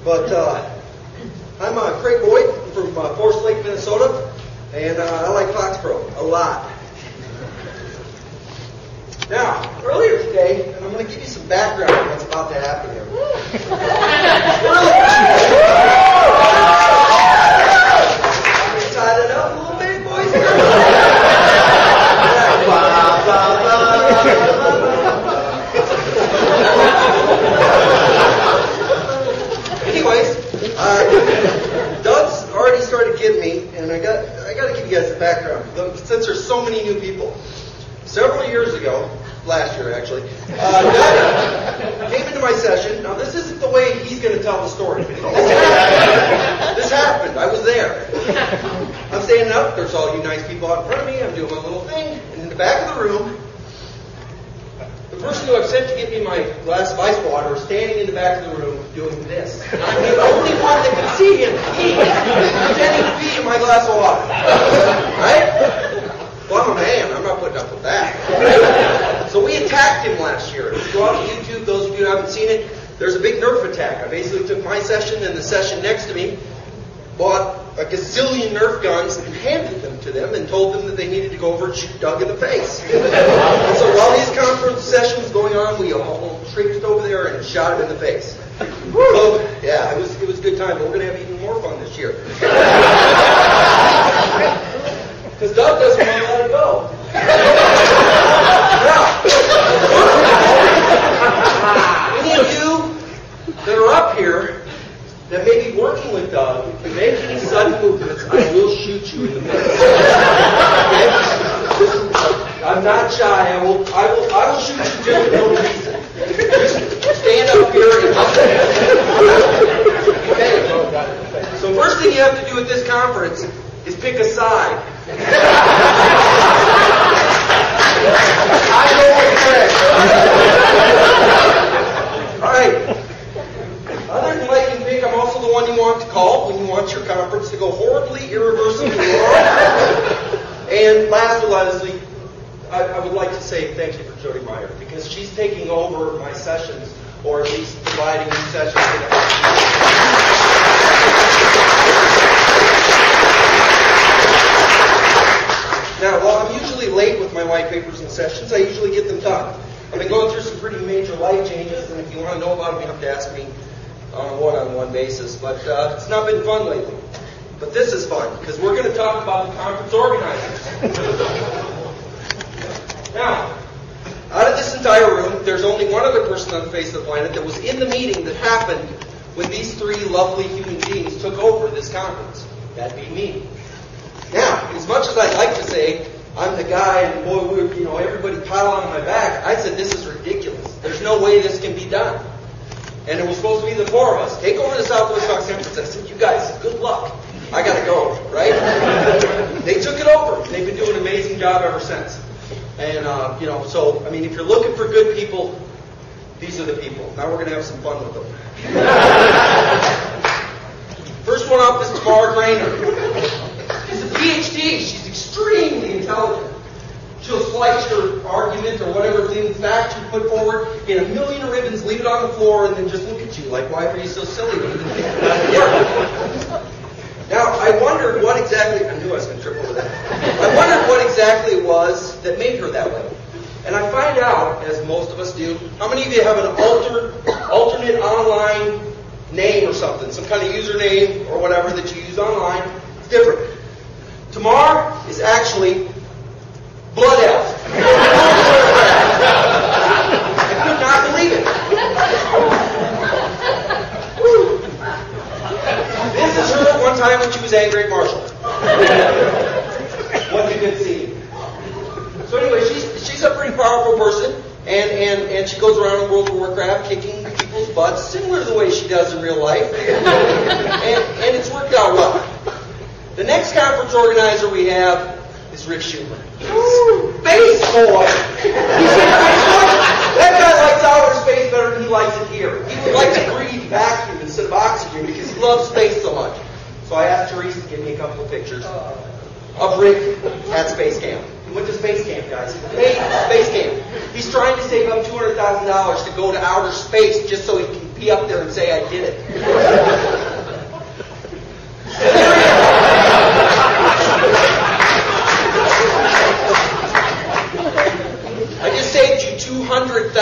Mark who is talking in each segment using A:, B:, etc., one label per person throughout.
A: But I'm Craig Boyd from Forest Lake, Minnesota, and I like Foxborough a lot. Now, earlier today, and I'm going to give you some background on what's about to happen here. Tied it up a little bit, boys. Anyways, Doug's already started kidding me, and I got to give you guys the background since there's so many new people. Several years ago, last year actually, Doug came into my session. Now this isn't the way he's going to tell the story. This happened. I was there. I'm standing up. There's all you nice people out in front of me. I'm doing my little thing. And in the back of the room, the person who I've sent to get me my glass of ice water is standing in the back of the room doing this. I'm the only one that can see him. He's pretending to be in my glass of water. Right? Well, I'm a man. I'm not putting up with that. So we attacked him last year. If you go out to YouTube, those of you who haven't seen it, there's a big Nerf attack. I basically took my session and the session next to me, bought a gazillion Nerf guns and handed them to them and told them that they needed to go over and shoot Doug in the face. And so while his conference session was going on, we all traipsed over there and shot him in the face. So, yeah, it was a good time, but we're going to have even more fun this year. Because Doug doesn't want to let it go. Now, any of you that are up here that may be working with Doug, if you make any sudden movements, I will shoot you in the face. Okay? I'm not shy. I will shoot you just for no reason. Just stand up here and okay. So first thing you have to do at this conference is pick a side. I know what's correct. All right. Other than letting you pick, I'm also the one you want to call when you want your conference to go horribly, irreversibly wrong. And last but not least, I would like to say thank you for Jody Meyer, because she's taking over my sessions, or at least providing new sessions. Now, while I'm usually late with my white papers and sessions, I usually get them done. I've been going through some pretty major life changes, and if you want to know about them, you have to ask me on a one-on-one basis. But it's not been fun lately. But this is fun, because we're going to talk about the conference organizers. Now, out of this entire room, there's only one other person on the face of the planet that was in the meeting that happened when these three lovely human beings took over this conference. That'd be me. Now, as much as I'd like to say I'm the guy and boy, everybody pile on my back, I said this is ridiculous. There's no way this can be done. And it was supposed to be the four of us. Take over the SWFox conference. I said, you guys, good luck. I got to go, right? They took it over. They've been doing an amazing job ever since. And, so, I mean, if you're looking for good people, these are the people. Now we're going to have some fun with them. First one up is Tamara Grainer. She's a PhD. She's extremely intelligent. She'll slice your argument or whatever thing fact you put forward in a million ribbons, leave it on the floor, and then just look at you like, why are you so silly when you didn't think about it? Now, I wondered what exactly, I knew I was going to trip over that. I wondered what exactly it was that made her that way. And I find out, as most of us do, how many of you have an alternate online name or something, some kind of username or whatever that you use online? It's different. Tamar is actually Blood Elf. I could not believe it. This is her one time when she was angry at Marshall. What's a good scene. So anyway, she's a pretty powerful person, and she goes around in World of Warcraft kicking people's butts, similar to the way she does in real life, and it's worked out well. The next conference organizer we have is Rick Schumer. Space boy! That guy likes outer space better than he likes it here. He would like to breathe vacuum instead of oxygen because he loves space so much. So I asked Therese to give me a couple of pictures of Rick at Space Camp. He went to Space Camp, guys. Hey, Space Camp. He's trying to save up $200,000 to go to outer space just so he can be up there and say I did it. I just saved you $200,000.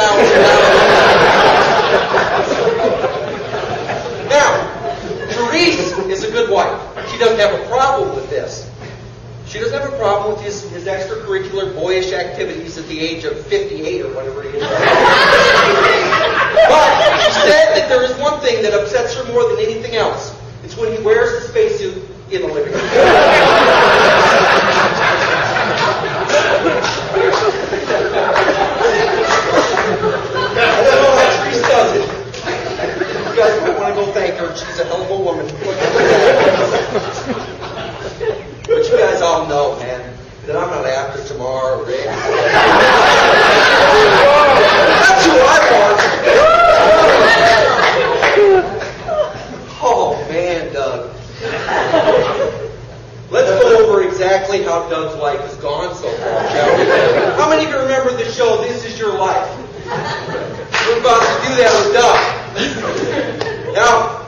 A: Now, Therese is a good wife. She doesn't have a problem with this. She doesn't have a problem with his extracurricular boyish activities at the age of 58 or whatever he is. But she said that there is one thing that upsets her more than anything else. It's when he wears his spacesuit in the living room. I don't know how Therese does it. You guys might want to go thank her. She's a hell of a woman. But you guys all know, man, that I'm not after Tamar or Rick. That's who I want. Oh, man, Doug. Let's go over exactly how Doug's life has gone so far, shall we? How many of you remember the show, This Is Your Life? We're about to do that with Doug. Now,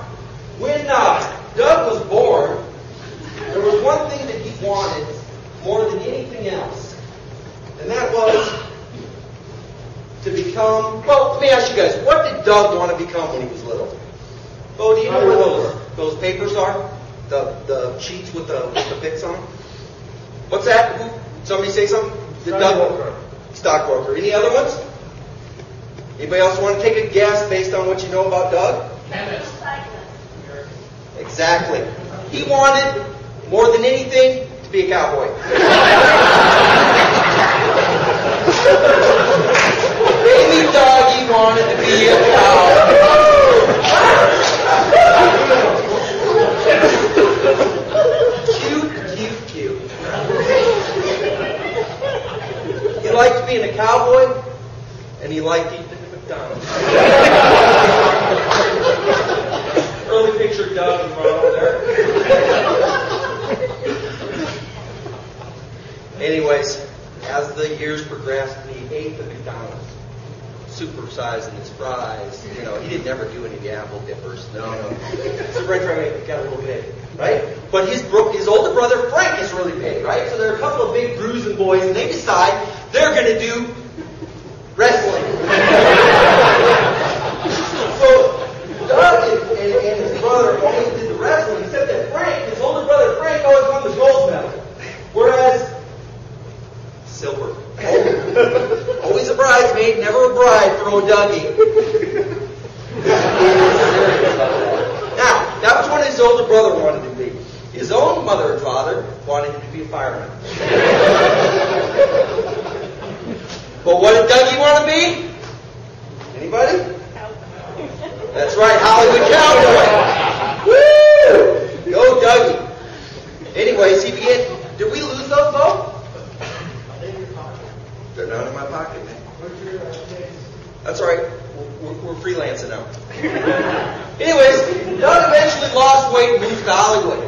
A: when Doug was born, there was one thing that he wanted more than anything else, and that was to become, well, let me ask you guys, what did Doug want to become when he was little? Oh, do you know where those papers are? The sheets with the pics on them? What's that? Somebody say something? Stockbroker. Any other ones? Anybody else want to take a guess based on what you know about Doug?
B: Chemist.
A: Exactly. He wanted, more than anything, to be a cowboy. Baby Doug, he wanted to be a cowboy. Cute. He liked being a cowboy, and he liked eating at McDonald's. Early picture of Doug in front over there. Anyways, as the years progressed, he ate the McDonald's, supersizing his fries. You know, he didn't ever do any of the apple dippers. No. So French fry got a little big, right? But his older brother Frank is really big, right? So there are a couple of big bruising boys, and they decide they're going to do wrestling. So Doug and his brother always did the wrestling, except that Frank, his older brother Frank, always won the gold medal. Whereas silver. Always a bridesmaid, never a bride for old Dougie. Now, that was what his older brother wanted to be. His own mother and father wanted him to be a fireman. But what did Dougie want to be? Anybody? That's right, Hollywood cowboy. Woo! Go Dougie. Anyways, he began. Did we lose those though? They're not in my pocket, man. That's all right. We're freelancing now. Anyways, Doug eventually lost weight and moved to Hollywood.